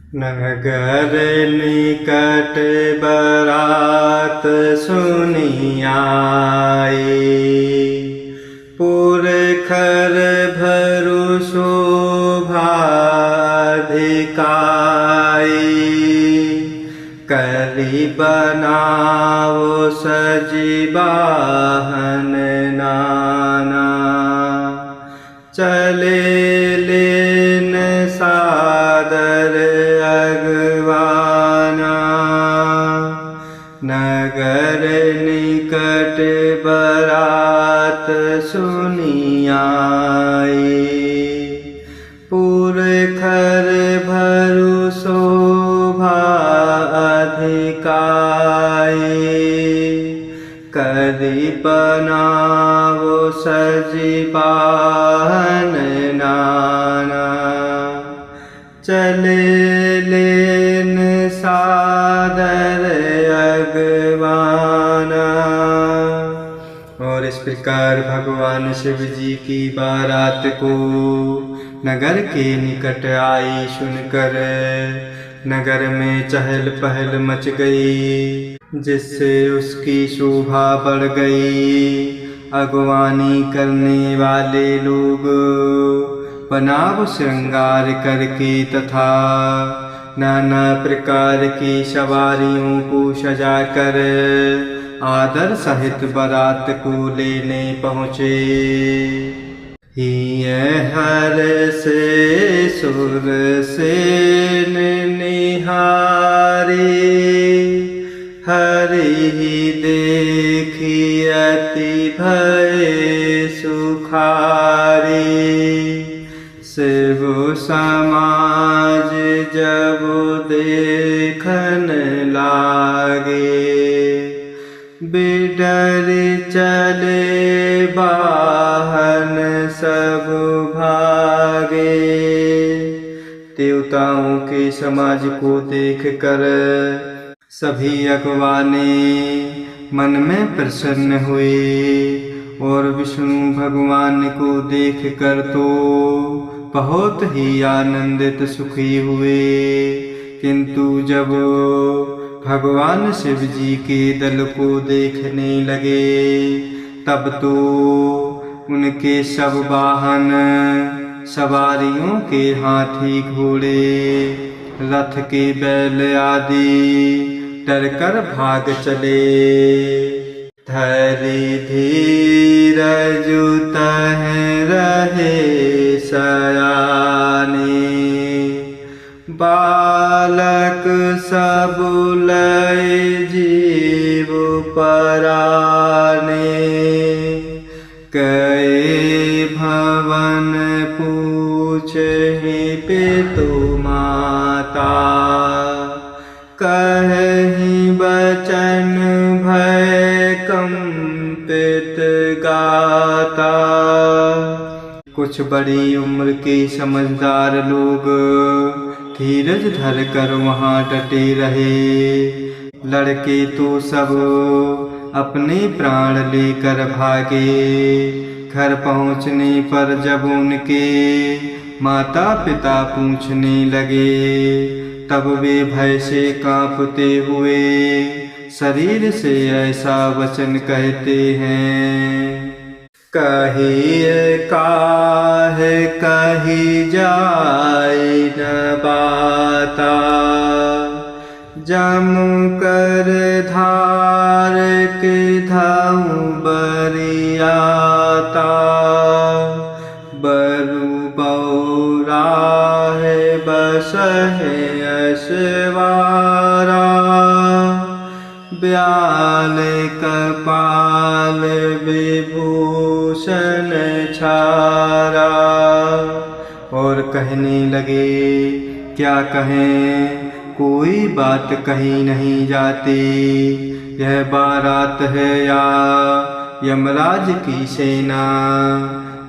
नगर निकट बरात सुनी आई, पुरखर भरु शोभाधिकाई। करी बनावो सजी वाहन नाना, चले लेन सादर अगवाना। नगर निकट बरात सुनी आई, पुरखर भरु शोभाधिकाई। करी बनावो सजी वाहन नाना, चले लेन सादर अगवाना। और इस प्रकार भगवान शिव जी की बारात को नगर के निकट आई सुनकर नगर में चहल पहल मच गई, जिससे उसकी शोभा बढ़ गई। अगवानी करने वाले लोग बनाव श्रृंगार करके तथा नाना प्रकार की सवारियों को सजाकर आदर सहित बारात को लेने पहुँचे। हर से सुर सेन निहारी, हरि देखी अति भय सुखारी। शिव समाज जब देखन लागे, बिडर चले वाहन सब भागे। देवताओं के समाज को देखकर सभी अगवाने मन में प्रसन्न हुए और विष्णु भगवान को देखकर तो बहुत ही आनंदित सुखी हुए। किंतु जब भगवान शिव जी के दल को देखने लगे, तब तो उनके सब वाहन सवारियों के हाथी घोड़े रथ के बैल आदि डरकर भाग चले। धरि धीरज तह रहे सयाने, बालक सब लय जीव पराने। कए भवन पूछहि पितु माता, कहहि बचन भय कंपित गाता। कुछ बड़ी उम्र के समझदार लोग धीरज धर कर वहाँ डटे रहे। लड़के तो सब अपने प्राण लेकर भागे। घर पहुँचने पर जब उनके माता पिता पूछने लगे, तब वे भय से कांपते हुए शरीर से ऐसा वचन कहते हैं। कहिए काहे कही जाए न बाता, जम कर धार के धाऊ बरियाता। बरु बौरा है बस है असवारा, ब्याल कपाल विभूषण छारा। और कहने लगे, क्या कहें, कोई बात कही नहीं जाती। यह बारात है या यमराज की सेना।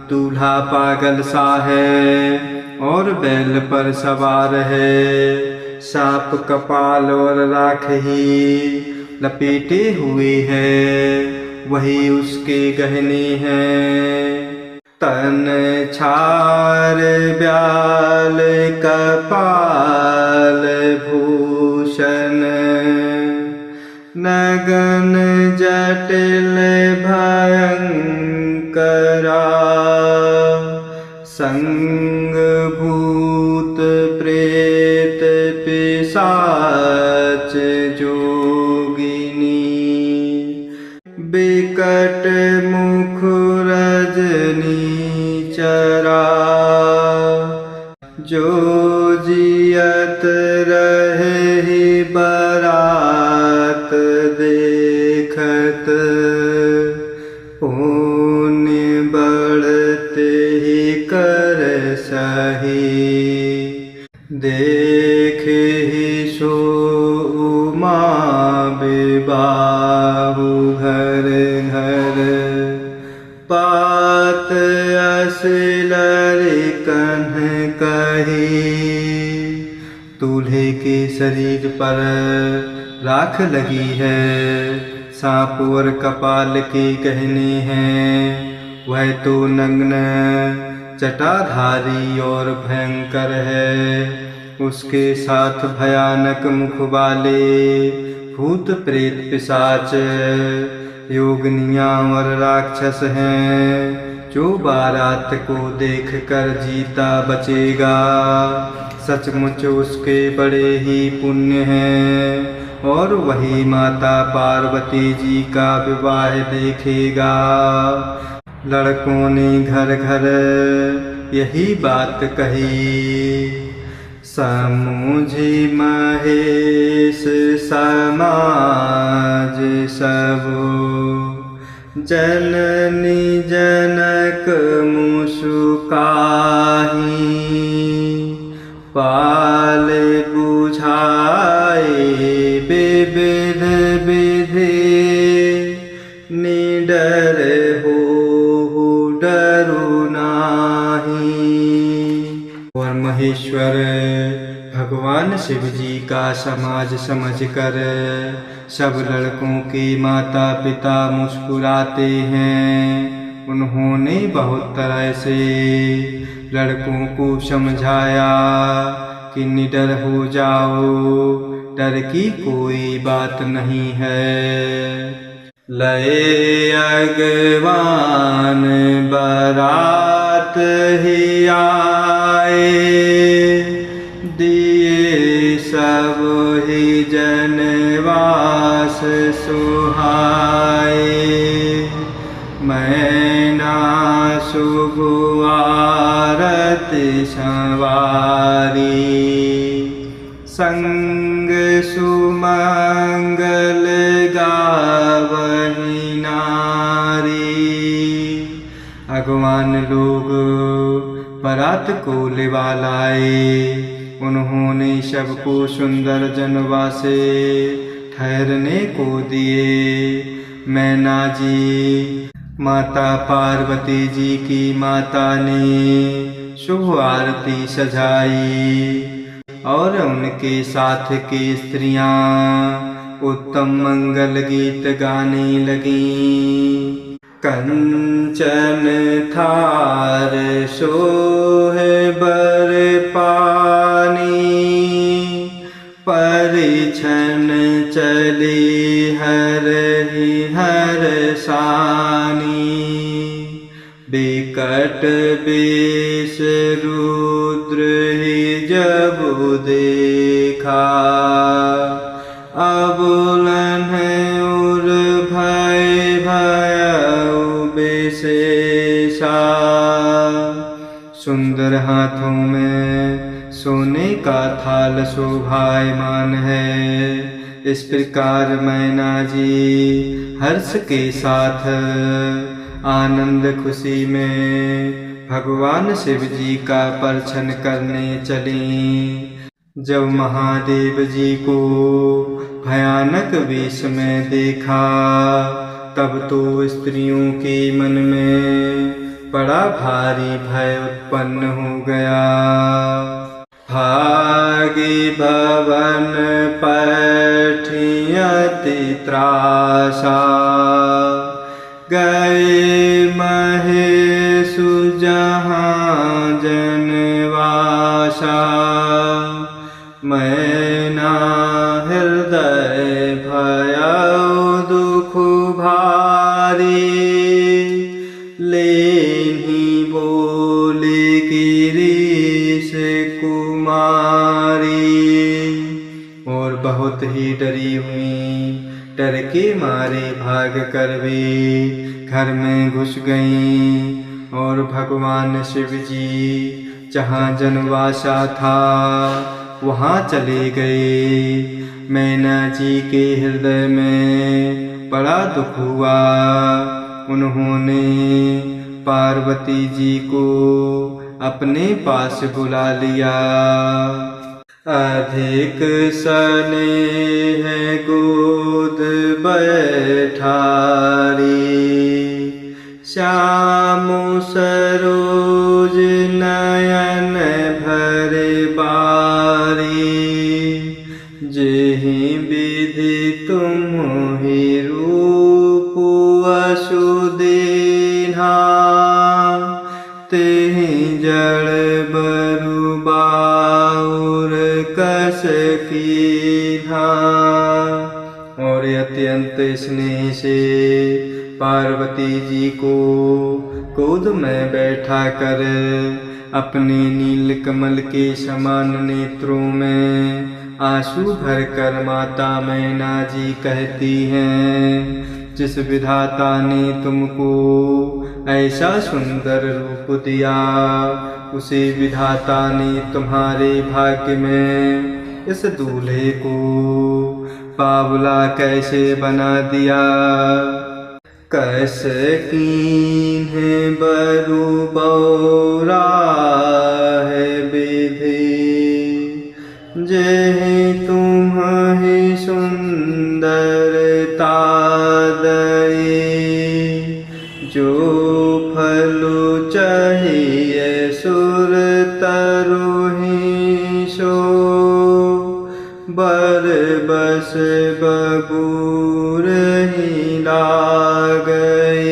दूल्हा पागल सा है और बैल पर सवार है। सांप कपाल और राख ही लपेटे हुए हैं, वही उसके गहने हैं। तन छार ब्याल कपाल नगन जटिल भयंकरा संग भूत प्रेत पिशाच जोगिनी बिकट मुख रजनी चरा जो जियत रहे बरात देखत पुण्य बढ़ते ही कर सही देखे ही सो उमा विबाहु घर घर पात असलरि कन्ह कही दूल्हे के शरीर पर राख लगी है सांप और कपाल के गहने हैं वह तो नग्न जटाधारी और भयंकर है उसके साथ भयानक मुख वाले भूत प्रेत पिशाच योगनियां और राक्षस हैं जो बारात को देखकर जीता बचेगा सचमुच उसके बड़े ही पुण्य हैं और वही माता पार्वती जी का विवाह देखेगा। लड़कों ने घर घर यही बात कही समूझी महेश समाज सब जननी जनक मुसुकाही पाल बुझाए विविध विधि निडर हो डरू नाही। और महेश्वर भगवान शिव जी का समाज समझकर सब लड़कों के माता पिता मुस्कुराते हैं। उन्होंने बहुत तरह से लड़कों को समझाया कि निडर हो जाओ डर की कोई बात नहीं है। लए अगवान बारात ही आए दिए सब ही जनवास सुहाए मैना शुभ आरती संवारी संग सुमंगल गावही नारी। भगवान लोग बारात को लेवा लाए उन्होंने सबको सुंदर जनवा से ठहरने को दिए। मैना जी माता पार्वती जी की माता ने शुभ आरती सजाई और उनके साथ की स्त्रियां उत्तम मंगल गीत गाने लगीं। कंचन थार सोहे बर पानी परिछन चली हरहि हरसानी बिकट बेश रुद्र ही जब देखा अबुलन उर भय भयउ विशेषा। सुंदर हाथों में सोने का थाल शोभायमान है। इस प्रकार मैना जी हर्ष के साथ आनंद खुशी में भगवान शिव जी का परछन करने चली। जब महादेव जी को भयानक वेश में देखा तब तो स्त्रियों के मन में बड़ा भारी भय उत्पन्न हो गया। भागी भवन पठियति त्रासा गए महेशु जहाँ जनवासा। मैना हृदय भया लेनी बोले गिरीश कुमारी। और बहुत ही डरी हुई, डर के मारे भाग कर वे घर में घुस गईं। और भगवान शिव जी जहाँ जनवासा था वहाँ चले गए। मैना जी के हृदय में बड़ा दुख हुआ। उन्होंने पार्वती जी को अपने पास बुला लिया। अधिक स्नेह गोद बैठारी, श्याम सरोज नयन भर बारी। जेहि विधि तुम्हि रूप अशु दीन्हा, तेहि जड़ बरु बाउर कस कीन्हा। और अत्यंत स्नेह से पार्वती जी को गोद में बैठा कर अपने नील कमल के समान नेत्रों में आंसू भर कर माता मैना जी कहती हैं, जिस विधाता ने तुमको ऐसा सुंदर रूप दिया, उसी विधाता ने तुम्हारे भाग्य में इस दूल्हे को बावला कैसे बना दिया। कैसे कीन्हे बरु बौरा है विधि, जेहि तुम्हि सुंदरता दई। जो फल चाहिए सुर तरुहि सो, बर बस बबूर ही लागई।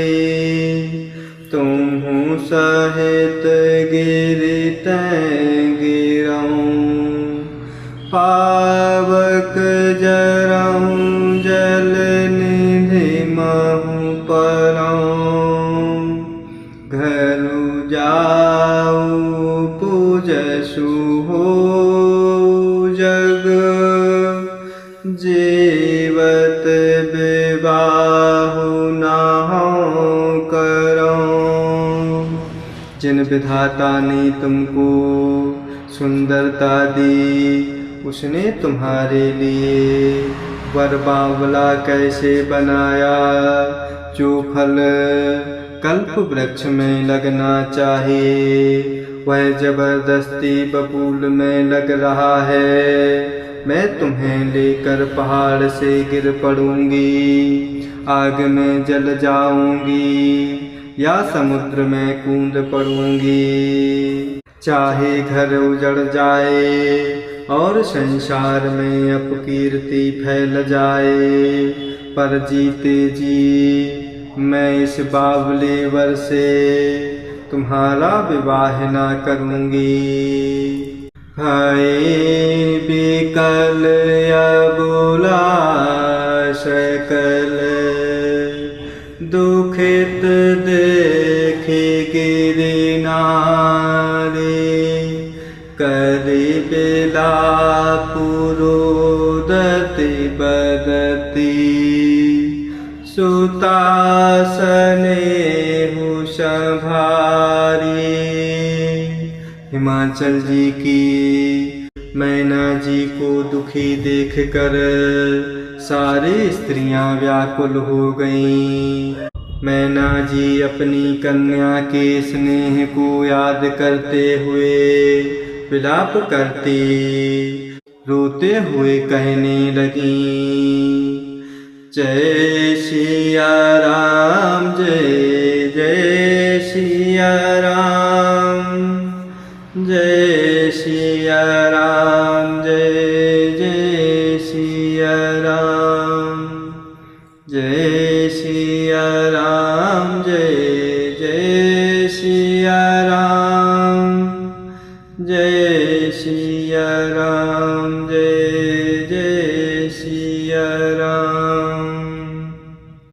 तुम्हु सहित गिरित गिरऊँ, पावक जरऊँ जल निधि महु परऊँ। घरु जाऊँ पूजसु हो जग, जीवत विवाहु नाहु करऊँ। जिन विधाता ने तुमको सुंदरता दी, उसने तुम्हारे लिए वर बावला कैसे बनाया। जो फल कल्प वृक्ष में लगना चाहिए, वह जबरदस्ती बबूल में लग रहा है। मैं तुम्हें लेकर पहाड़ से गिर पड़ूंगी, आग में जल जाऊंगी या समुद्र में कूद पड़ूंगी। चाहे घर उजड़ जाए और संसार में अपकीर्ति फैल जाए, पर जीते जी मैं इस बावले वर से तुम्हारा विवाह ना करूंगी। हाय विकल अबुला सकल, दुखित देखे गिरि नारी। करि बिलाप रोदति बदति, सुता स्नेहु संभारी। हिमाचल जी की मैना जी को दुखी देखकर सारी स्त्रियां व्याकुल हो गईं। मैना जी अपनी कन्या के स्नेह को याद करते हुए विलाप करती, रोते हुए कहने लगीं, जय सिया राम, जय जय सिया राम, जय सिया राम, जय जय सिया राम, जय सिया राम, जय जय सिया राम, जय सिया राम, जय जय सिया राम।